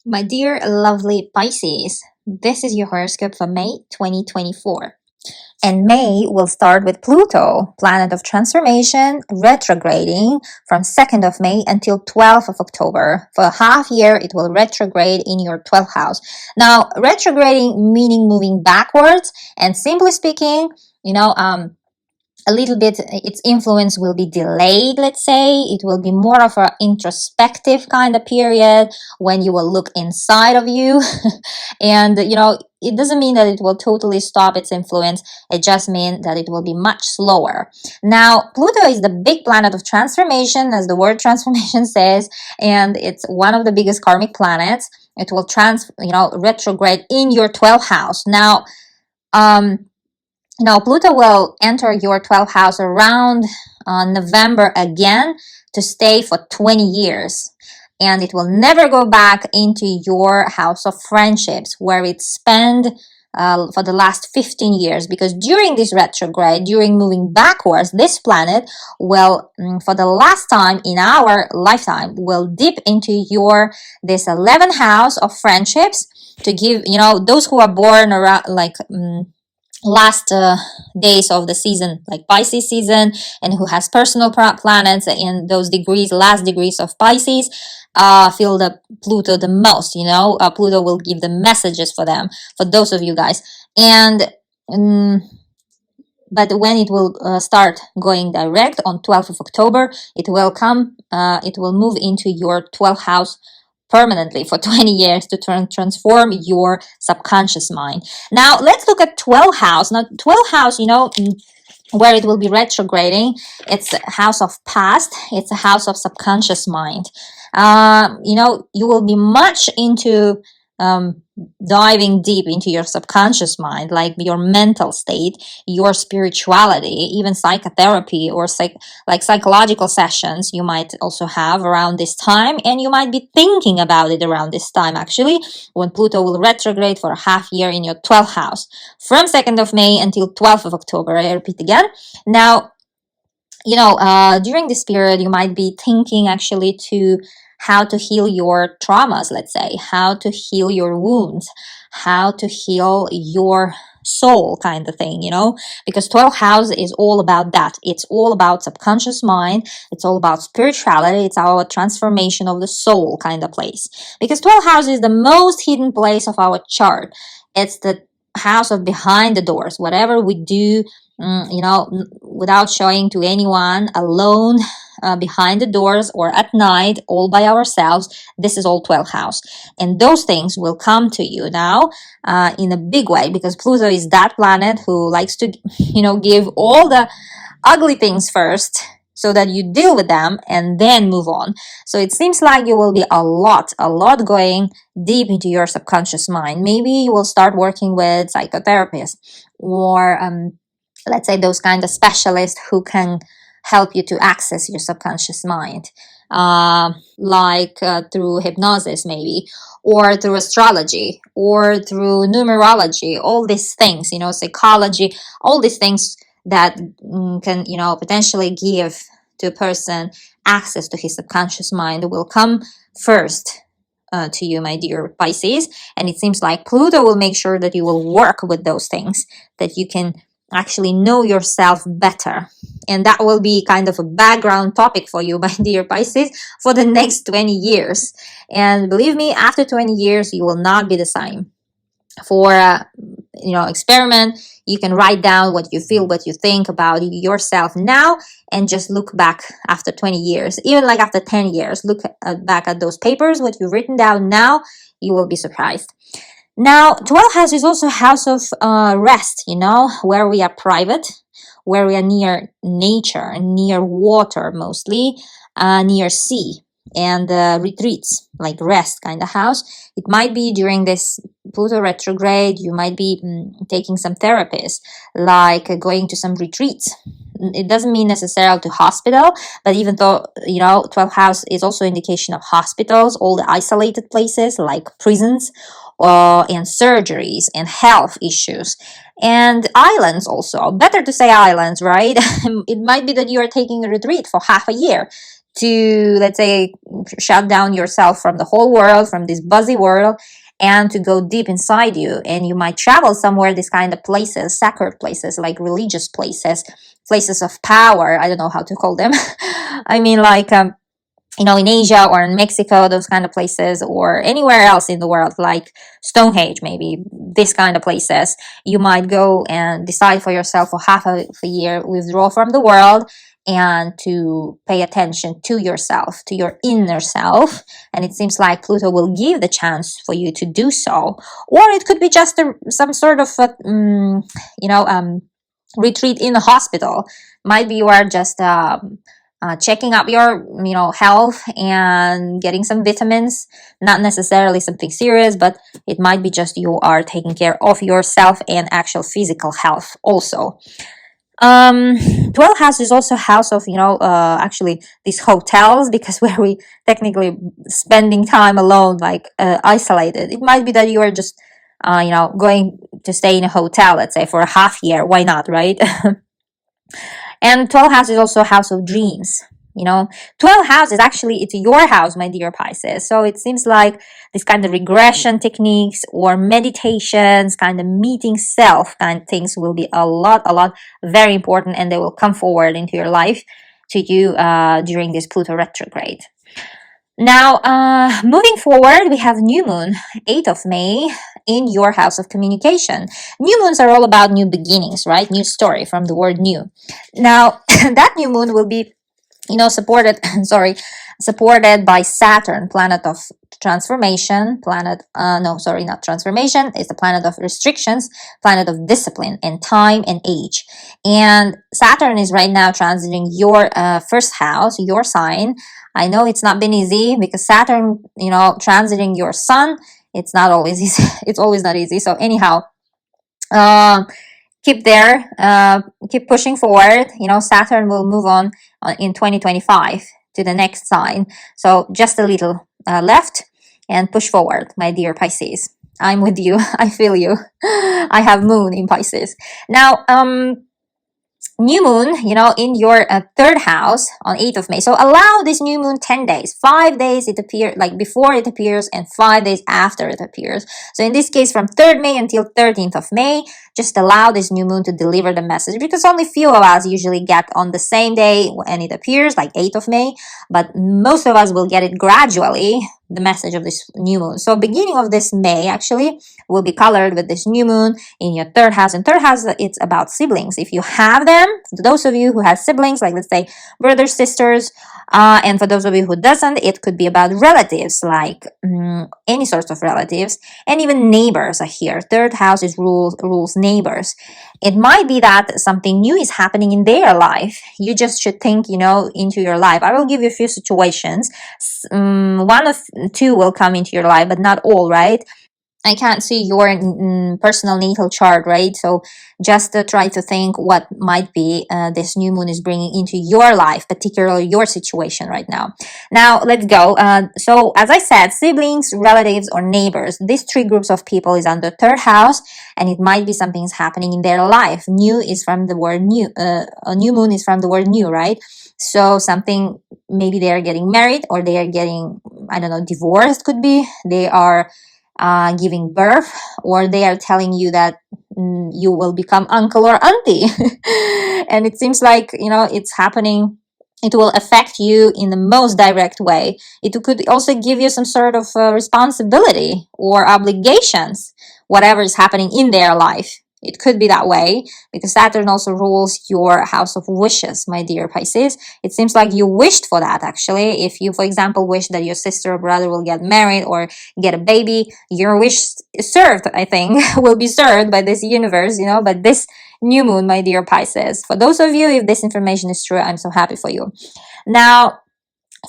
My dear lovely Pisces, this is your horoscope for May 2024. And May will start with Pluto, planet of transformation, retrograding from 2nd of May until 12th of October. For a half year, it will retrograde in your 12th house. Now, retrograding meaning moving backwards, and simply speaking, a little bit its influence will be delayed. Let's say it will be more of an introspective kind of period when you will look inside of you. And it doesn't mean that it will totally stop its influence. It just means that it will be much slower. Now, Pluto is the big planet of transformation, as the word transformation says, and it's one of the biggest karmic planets. It will retrograde in your 12th house. Now, Pluto will enter your 12th house around November again to stay for 20 years. And it will never go back into your house of friendships where it spent for the last 15 years. Because during this retrograde, during moving backwards, this planet will, for the last time in our lifetime, will dip into this 11th house of friendships to give, those who are born around last days of the season, like Pisces season, and who has personal planets in those last degrees of Pisces, feel the Pluto the most. Pluto will give the messages for them, for those of you guys. And but when it will start going direct on 12th of October, it will move into your 12th house permanently for 20 years to transform your subconscious mind. Now, let's look at 12th house. Now, 12th house, where it will be retrograding, it's a house of past, it's a house of subconscious mind. You will be much into diving deep into your subconscious mind, like your mental state, your spirituality, even psychotherapy or psychological sessions you might also have around this time, and you might be thinking about it around this time, actually, when Pluto will retrograde for a half year in your 12th house from 2nd of May until 12th of October. I repeat again. Now, during this period, you might be thinking actually to how to heal your traumas, let's say, how to heal your wounds, how to heal your soul, kind of thing, because 12th house is all about that. It's all about subconscious mind. It's all about spirituality. It's our transformation of the soul kind of place, because 12th house is the most hidden place of our chart. It's the house of behind the doors. Whatever we do, without showing to anyone, alone, behind the doors, or at night, all by ourselves, this is all 12th house. And those things will come to you now in a big way, because Pluto is that planet who likes to, give all the ugly things first, so that you deal with them and then move on. So it seems like you will be a lot going deep into your subconscious mind. Maybe you will start working with psychotherapists, or let's say those kind of specialists who can help you to access your subconscious mind, through hypnosis maybe, or through astrology, or through numerology, all these things, psychology, all these things that can, potentially give to a person access to his subconscious mind will come first to you, my dear Pisces. And it seems like Pluto will make sure that you will work with those things, that you can actually know yourself better. And that will be kind of a background topic for you, my dear Pisces, for the next 20 years. And believe me, after 20 years, you will not be the same. For experiment, you can write down what you feel, what you think about yourself now, and just look back after 20 years, even like after 10 years, look back at those papers, what you've written down now, you will be surprised. Now, 12th house is also a house of rest, where we are private, where we are near nature, near water mostly, near sea, and retreats, like rest kind of house. It might be during this Pluto retrograde, you might be taking some therapies, like going to some retreats. It doesn't mean necessarily to hospital, but even though, 12th house is also indication of hospitals, all the isolated places like prisons, and surgeries and health issues, and islands also. Better to say islands, right? It might be that you are taking a retreat for half a year to, let's say, shut down yourself from the whole world, from this buzzy world, and to go deep inside you. And you might travel somewhere, this kind of places, sacred places, like religious places, places of power. I don't know how to call them. I mean, like, in Asia or in Mexico, those kind of places, or anywhere else in the world, like Stonehenge, maybe this kind of places. You might go and decide for yourself for half of a year, withdraw from the world, and to pay attention to yourself, to your inner self. And it seems like Pluto will give the chance for you to do so. Or it could be just some sort of, retreat in the hospital. Might be you are just checking up your health and getting some vitamins, not necessarily something serious, but it might be just you are taking care of yourself and actual physical health also. 12th house is also house of actually these hotels, because where we technically spending time alone, like isolated. It might be that you are just going to stay in a hotel, let's say, for a half year. Why not, right? And 12th house is also a house of dreams. 12th house is actually, it's your house, my dear Pisces. So it seems like this kind of regression techniques or meditations, kind of meeting self kind of things will be a lot very important, and they will come forward into your life to you during this Pluto retrograde. Now, moving forward, we have new moon, 8th of May, in your house of communication. New moons are all about new beginnings, right? New story, from the word new. Now, that new moon will be, supported by Saturn, planet of transformation, not transformation, it's the planet of restrictions, planet of discipline and time and age. And Saturn is right now transiting your first house, your sign. I know it's not been easy, because Saturn, transiting your sun, it's not always easy. It's always not easy. So anyhow, keep there, keep pushing forward. Saturn will move on in 2025 to the next sign. So just a little left and push forward, my dear Pisces. I'm with you. I feel you. I have moon in Pisces. Now, new moon, in your third house on 8th of May. So allow this new moon 10 days, 5 days it appears, like before it appears, and 5 days after it appears. So in this case, from 3rd May until 13th of May, just allow this new moon to deliver the message, because only few of us usually get on the same day when it appears, like 8th of May, but most of us will get it gradually, the message of this new moon. So beginning of this May actually will be colored with this new moon in your third house. And third house, it's about siblings. If you have them, those of you who have siblings, like let's say brothers, sisters, and for those of you who doesn't, it could be about relatives, like any sorts of relatives, and even neighbors are here. Third house is rules neighbors. It might be that something new is happening in their life. You just should think, into your life. I will give you a few situations. One of two will come into your life, but not all, right? I can't see your personal natal chart, right? So just try to think what might be this new moon is bringing into your life, particularly your situation right now. Now, let's go. So as I said, siblings, relatives, or neighbors, these three groups of people is under third house, and it might be something is happening in their life. New is from the word new. A new moon is from the word new, right? So something, maybe they are getting married, or they are getting, divorced, could be. They are giving birth, or they are telling you that you will become uncle or auntie. And it seems like, it's happening. It will affect you in the most direct way. It could also give you some sort of responsibility or obligations, whatever is happening in their life. It could be that way, because Saturn also rules your house of wishes, my dear Pisces. It seems like you wished for that, actually. If you, for example, wish that your sister or brother will get married or get a baby, your wish is served, I think, will be served by this universe, by this new moon, my dear Pisces. For those of you, if this information is true, I'm so happy for you. Now,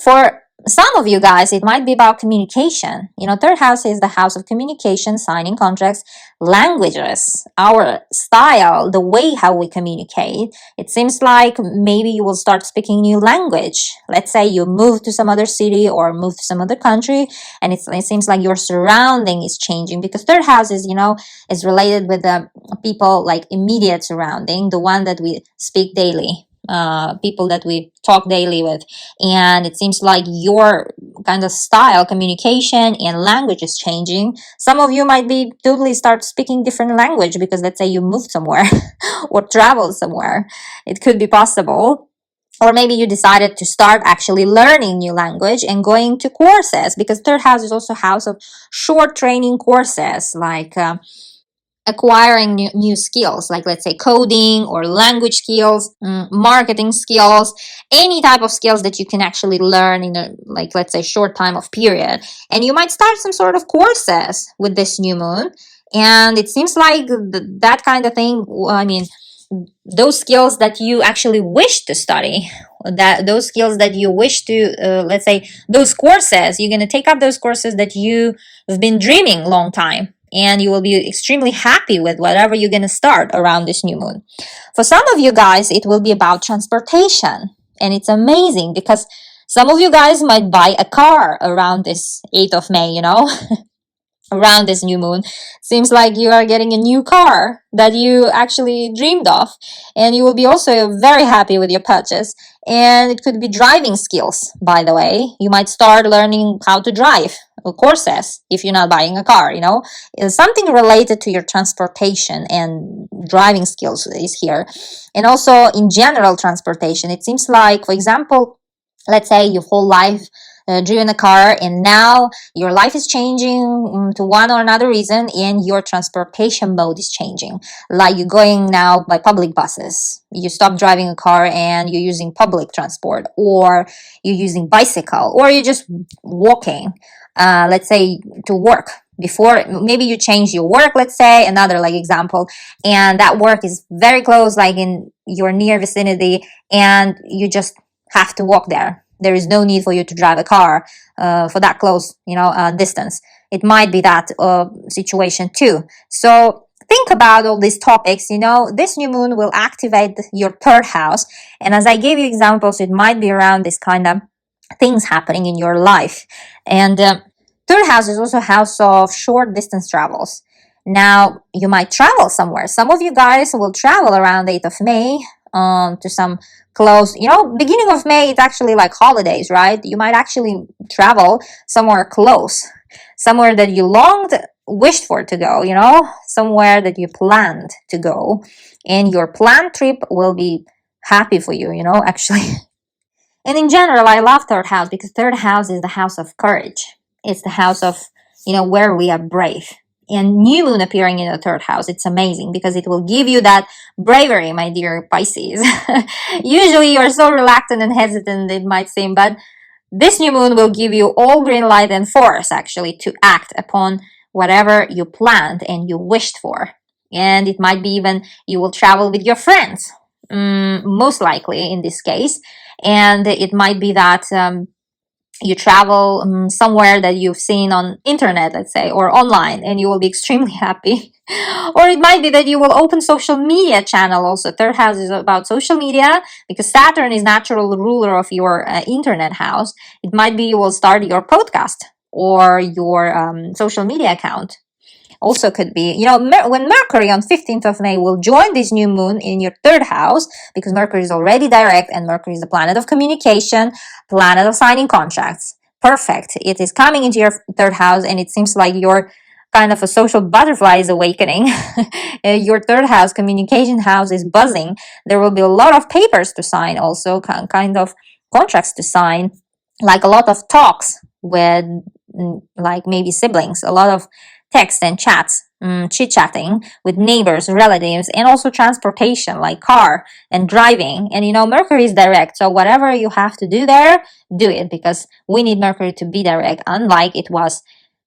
for some of you guys, it might be about communication. Third house is the house of communication, signing contracts, languages, our style, the way how we communicate. It seems like maybe you will start speaking new language. Let's say you move to some other city or move to some other country, and it seems like your surrounding is changing, because third house is, is related with the people, like immediate surrounding, the one that we speak daily. people that we talk daily with. And it seems like your kind of style, communication, and language is changing. Some of you might be totally start speaking different language because let's say you moved somewhere or traveled somewhere. It could be possible. Or maybe you decided to start actually learning new language and going to courses, because third house is also house of short training courses, like acquiring new skills, like let's say coding or language skills, marketing skills, any type of skills that you can actually learn in a, like let's say, short time of period. And you might start some sort of courses with this new moon. And it seems like that kind of thing, I mean, those skills that you actually wish to study, that those skills that you wish to let's say, those courses, you're going to take up those courses that you have been dreaming long time, and you will be extremely happy with whatever you're going to start around this new moon. For some of you guys, it will be about transportation, and it's amazing because some of you guys might buy a car around this 8th of May, you know. Around this new moon, seems like you are getting a new car that you actually dreamed of, and you will be also very happy with your purchase. And it could be driving skills, by the way. You might start learning how to drive, courses, if you're not buying a car, you know. It's something related to your transportation and driving skills is here. And also in general transportation, it seems like, for example, let's say your whole life driven a car, and now your life is changing to one or another reason, and your transportation mode is changing. Like you're going now by public buses, you stop driving a car and you're using public transport, or you're using bicycle, or you're just walking, let's say, to work. Before, maybe you change your work, let's say, another like example, and that work is very close, like in your near vicinity, and you just have to walk there. There is no need for you to drive a car for that close, you know, distance. It might be that situation too. So think about all these topics. You know, this new moon will activate your third house, and as I gave you examples, it might be around this kind of things happening in your life. And third house is also a house of short distance travels. Now you might travel somewhere. Some of you guys will travel around the 8th of May to some close, you know, beginning of May, it's actually like holidays, right? You might actually travel somewhere close, somewhere that you wished for to go, you know, somewhere that you planned to go, and your planned trip will be happy for you, you know, actually. And in general, I love third house because third house is the house of courage. It's the house of, you know, where we are brave. And new moon appearing in the third house, it's amazing because it will give you that bravery, my dear Pisces. Usually you're so reluctant and hesitant, it might seem, but this new moon will give you all green light and force actually to act upon whatever you planned and you wished for. And it might be even you will travel with your friends, most likely in this case. And it might be that you travel somewhere that you've seen on internet, let's say, or online, and you will be extremely happy. Or it might be that you will open social media channel also. Third house is about social media because Saturn is natural ruler of your internet house. It might be you will start your podcast or your social media account. Also could be, you know, when Mercury on 15th of May will join this new moon in your third house, because Mercury is already direct, and Mercury is the planet of communication, planet of signing contracts. Perfect. It is coming into your third house, and it seems like your kind of a social butterfly is awakening. Your third house, communication house, is buzzing. There will be a lot of papers to sign, also kind of contracts to sign, like a lot of talks with like maybe siblings, a lot of text and chats, chit-chatting with neighbors, relatives, and also transportation like car and driving. And you know, Mercury is direct, so whatever you have to do there, do it, because we need Mercury to be direct, unlike it was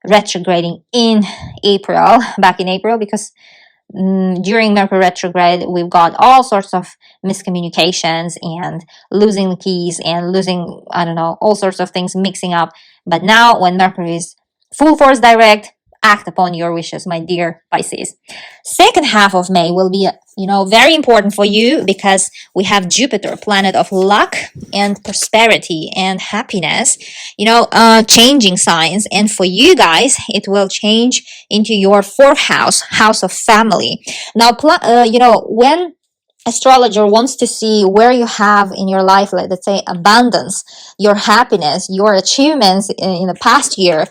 retrograding in April, back in April, because during Mercury retrograde, we've got all sorts of miscommunications and losing the keys and losing, I don't know, all sorts of things mixing up. But now when Mercury is full force direct, act upon your wishes, my dear Pisces. Second half of May will be, you know, very important for you because we have Jupiter, planet of luck and prosperity and happiness, you know, changing signs. And for you guys, it will change into your fourth house, house of family. Now, you know, when astrologer wants to see where you have in your life, like, let's say, abundance, your happiness, your achievements in the past year.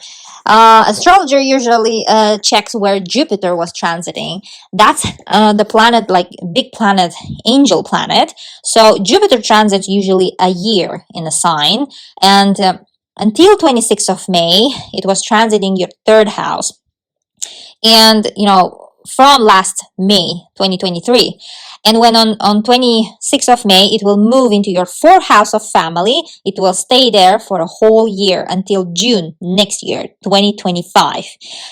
Astrologer usually checks where Jupiter was transiting. That's the planet, like big planet, angel planet. So Jupiter transits usually a year in a sign, and until 26th of May, it was transiting your third house. And from last May 2023. And when on 26th of May, it will move into your fourth house of family. It will stay there for a whole year until June next year, 2025.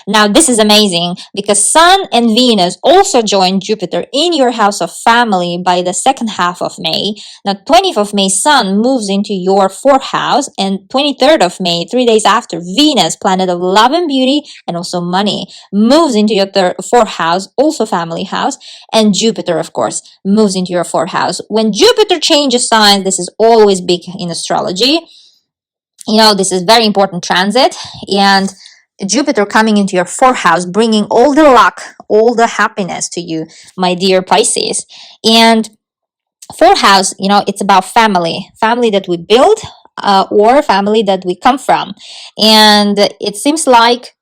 Now, this is amazing because Sun and Venus also join Jupiter in your house of family by the second half of May. Now, 20th of May, Sun moves into your fourth house, and 23rd of May, 3 days after, Venus, planet of love and beauty and also money, moves into your fourth house, also family house, and Jupiter, of course, moves into your fourth house. When Jupiter changes signs, this is always big in astrology. This is very important transit, and Jupiter coming into your fourth house, bringing all the luck, all the happiness to you, my dear Pisces. And fourth house, it's about family that we build, or family that we come from. And it seems like,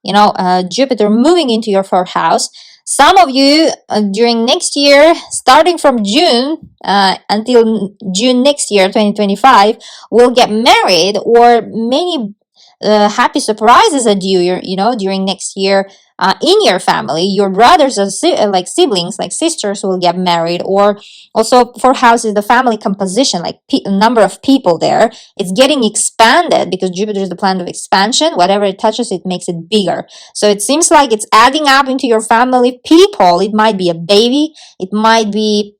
Jupiter moving into your fourth house, some of you during next year, starting from June until June next year, 2025, will get married, or many happy surprises are due, during next year. In your family, your brothers or like siblings, like sisters, will get married. Or also, fourth house is the family composition, like number of people there. It's getting expanded because Jupiter is the planet of expansion. Whatever it touches, it makes it bigger. So it seems like it's adding up into your family people. It might be a baby. It might be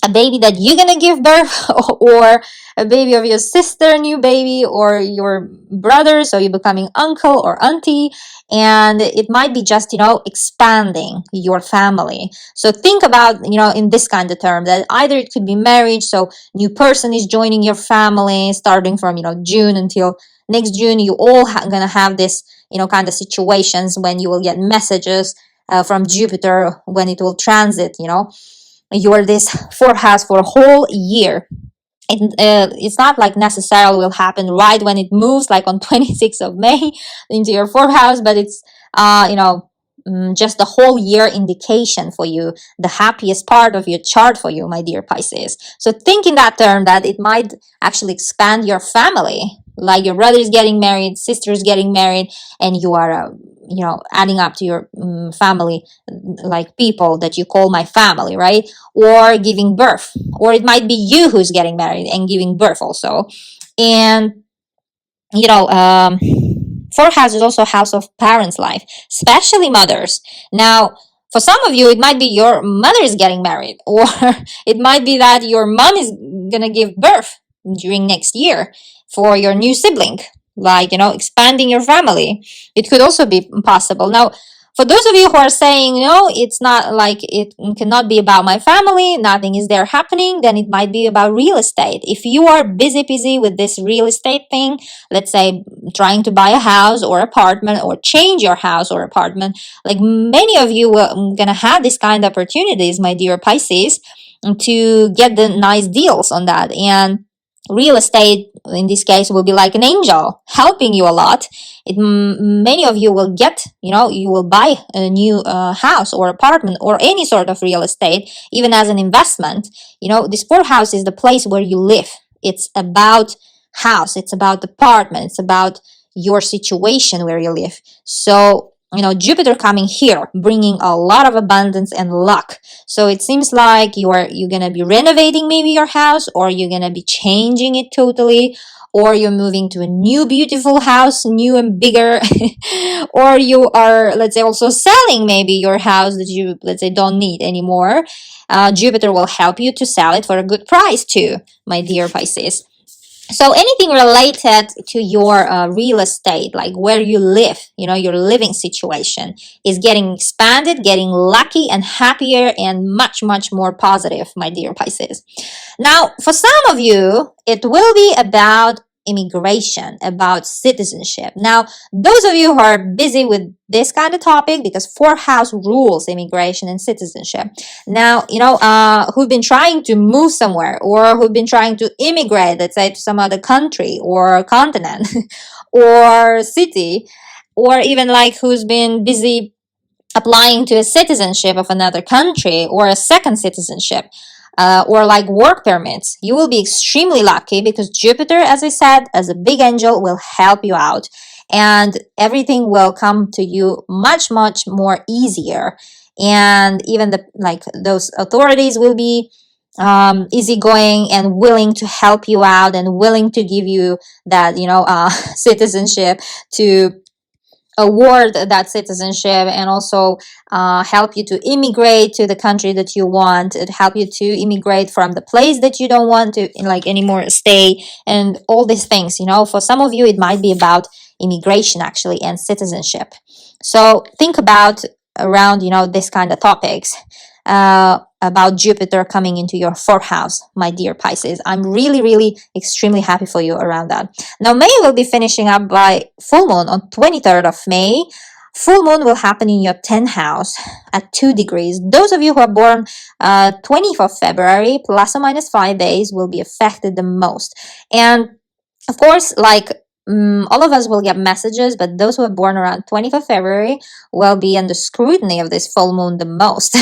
a baby that you're gonna give birth, or a baby of your sister, new baby, or your brother, so you're becoming uncle or auntie. And it might be just expanding your family. So think about in this kind of term, that either it could be marriage, so new person is joining your family starting from June until next June. You all gonna have this kind of situations when you will get messages from Jupiter when it will transit. You're this fourth house for a whole year. It's not like necessarily will happen right when it moves, like on 26th of May into your fourth house, but it's just the whole year indication for you, the happiest part of your chart for you, my dear Pisces. So think in that term, that it might actually expand your family, like your brother is getting married, sister is getting married, and you are adding up to your family, like people that you call my family, right? Or giving birth, or it might be you who's getting married and giving birth also. And fourth house is also house of parents' life, especially mothers. Now, for some of you, it might be your mother is getting married, or it might be that your mom is gonna give birth during next year for your new sibling, like expanding your family. It could also be possible. Now, for those of you who are saying, no, it's not, like it cannot be about my family, nothing is there happening, then it might be about real estate. If you are busy with this real estate thing, let's say trying to buy a house or apartment, or change your house or apartment, like many of you are gonna have this kind of opportunities, my dear Pisces, to get the nice deals on that. And real estate in this case will be like an angel helping you a lot. Many of you will get, you will buy a new house or apartment or any sort of real estate, even as an investment. This fourth house is the place where you live. It's about house, it's about apartment, it's about your situation where you live. So Jupiter coming here, bringing a lot of abundance and luck. So it seems like you're gonna be renovating maybe your house, or you're gonna be changing it totally, or you're moving to a new beautiful house, new and bigger, or you are, let's say, also selling maybe your house that you, let's say, don't need anymore. Jupiter will help you to sell it for a good price too, my dear Pisces. So anything related to your real estate, like where you live, your living situation, is getting expanded, getting lucky and happier and much, much more positive, my dear Pisces. Now, for some of you, it will be about immigration, about citizenship. Now, those of you who are busy with this kind of topic, because fourth house rules immigration and citizenship. Now, who've been trying to move somewhere, or who've been trying to immigrate, let's say, to some other country or continent or city, or even like who's been busy applying to a citizenship of another country or a second citizenship, or like work permits, you will be extremely lucky, because Jupiter, as I said, as a big angel, will help you out, and everything will come to you much, much more easier. And even those authorities will be easygoing and willing to help you out, and willing to give you that citizenship, to award that citizenship, and also help you to immigrate to the country that you want, it help you to immigrate from the place that you don't want to anymore stay, and all these things. For some of you, it might be about immigration actually, and citizenship. So think about around this kind of topics, about Jupiter coming into your fourth house, my dear Pisces. I'm really, really extremely happy for you around that. Now, May will be finishing up by full moon on 23rd of May. Full moon will happen in your 10th house at 2 degrees. Those of you who are born 20th of February, plus or minus 5 days, will be affected the most. And of course, all of us will get messages, but those who are born around 20th of February will be under scrutiny of this full moon the most.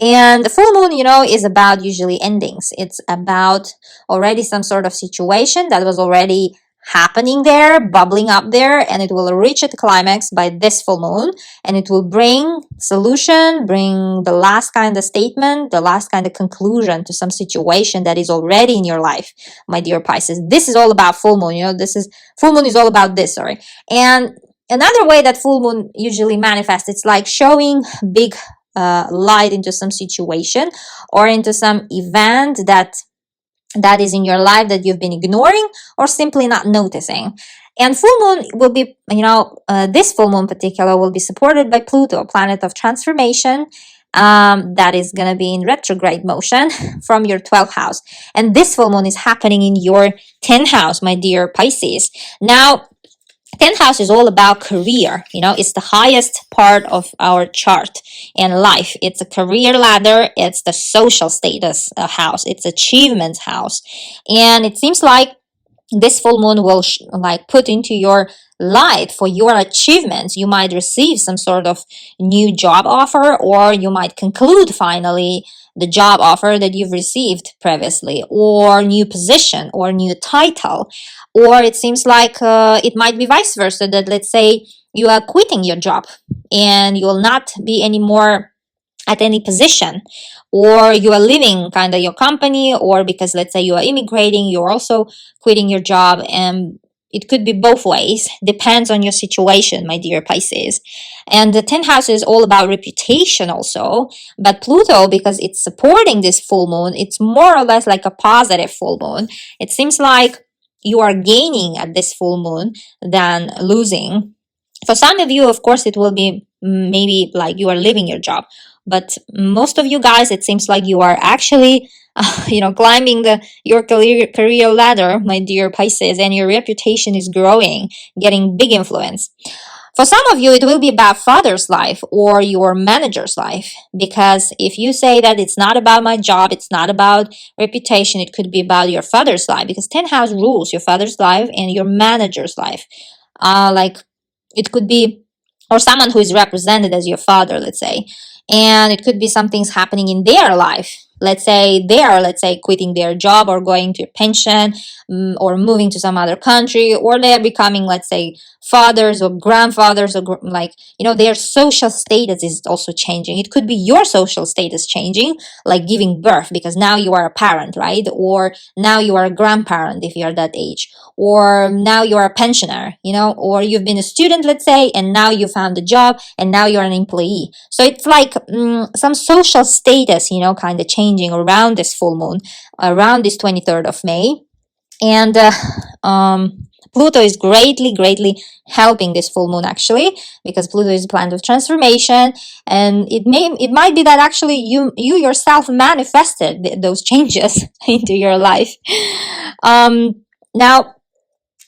And the full moon, is about usually endings. It's about already some sort of situation that was already happening there, bubbling up there, and it will reach its climax by this full moon, and it will bring solution, bring the last kind of statement, the last kind of conclusion to some situation that is already in your life, my dear Pisces. This is all about full moon. Full moon is all about this, sorry. And another way that full moon usually manifests, it's like showing big light into some situation, or into some event that is in your life that you've been ignoring, or simply not noticing. And full moon will be, this full moon in particular will be supported by Pluto, planet of transformation, that is going to be in retrograde motion from your 12th house. And this full moon is happening in your 10th house, my dear Pisces. Now, 10th house is all about career. It's the highest part of our chart and life. It's a career ladder. It's the social status house. It's achievements house. And it seems like this full moon will put into your light for your achievements. You might receive some sort of new job offer, or you might conclude finally the job offer that you've received previously, or new position or new title. Or it seems like it might be vice versa, that let's say you are quitting your job and you will not be anymore at any position, or you are leaving kind of your company, or because let's say you are immigrating, you're also quitting your job. And it could be both ways, depends on your situation, my dear Pisces. And the 10th house is all about reputation also, but Pluto, because it's supporting this full moon, it's more or less like a positive full moon. It seems like you are gaining at this full moon than losing. For some of you, of course, it will be maybe like you are leaving your job, but most of you guys, it seems like you are actually climbing your career ladder, my dear Pisces, and your reputation is growing, getting big influence. For some of you, it will be about father's life or your manager's life, because if you say that it's not about my job, it's not about reputation, it could be about your father's life, because 10th house rules your father's life and your manager's life. It could be, or someone who is represented as your father, let's say, and it could be something's happening in their life. Let's say they are, quitting their job or going to a pension, or moving to some other country, or they're becoming, let's say, fathers or grandfathers, or their social status is also changing. It could be your social status changing, like giving birth, because now you are a parent, right? Or now you are a grandparent if you're that age, or now you are a pensioner, or you've been a student, let's say, and now you found a job and now you're an employee. So it's like some social status, kind of changing around this full moon, around this 23rd of May. And Pluto is greatly helping this full moon, actually, because Pluto is a planet of transformation, and it might be that actually you yourself manifested those changes into your life. Now,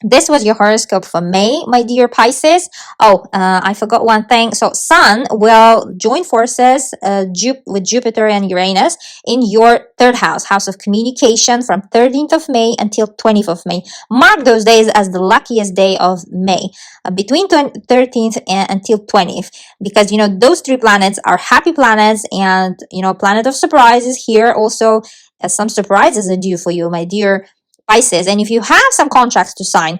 This was your horoscope for May, my dear Pisces. Oh, I forgot one thing. So, Sun will join forces with Jupiter and Uranus in your third house, house of communication, from 13th of May until 20th of May. Mark those days as the luckiest day of May, between 13th and until 20th, because those three planets are happy planets, and planet of surprises here also. Some surprises are due for you, my dear Pisces. And if you have some contracts to sign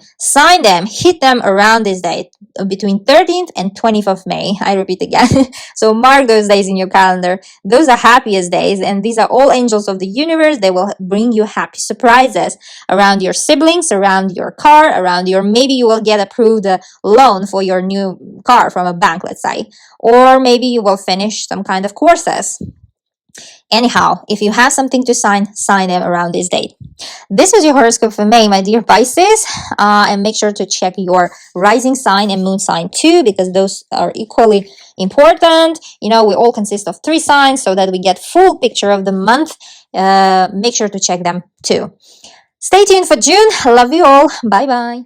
them, hit them around this date, between 13th and 20th of May. I repeat again. So mark those days in your calendar. Those are happiest days, and these are all angels of the universe. They will bring you happy surprises around your siblings, around your car, around maybe you will get approved a loan for your new car from a bank, let's say, or maybe you will finish some kind of courses. Anyhow, if you have something to sign them around this date. This was your horoscope for May, my dear Pisces. And make sure to check your rising sign and moon sign too, because those are equally important. We all consist of 3 signs, so that we get full picture of the month. Make sure to check them too. Stay tuned for June. Love you all. Bye bye.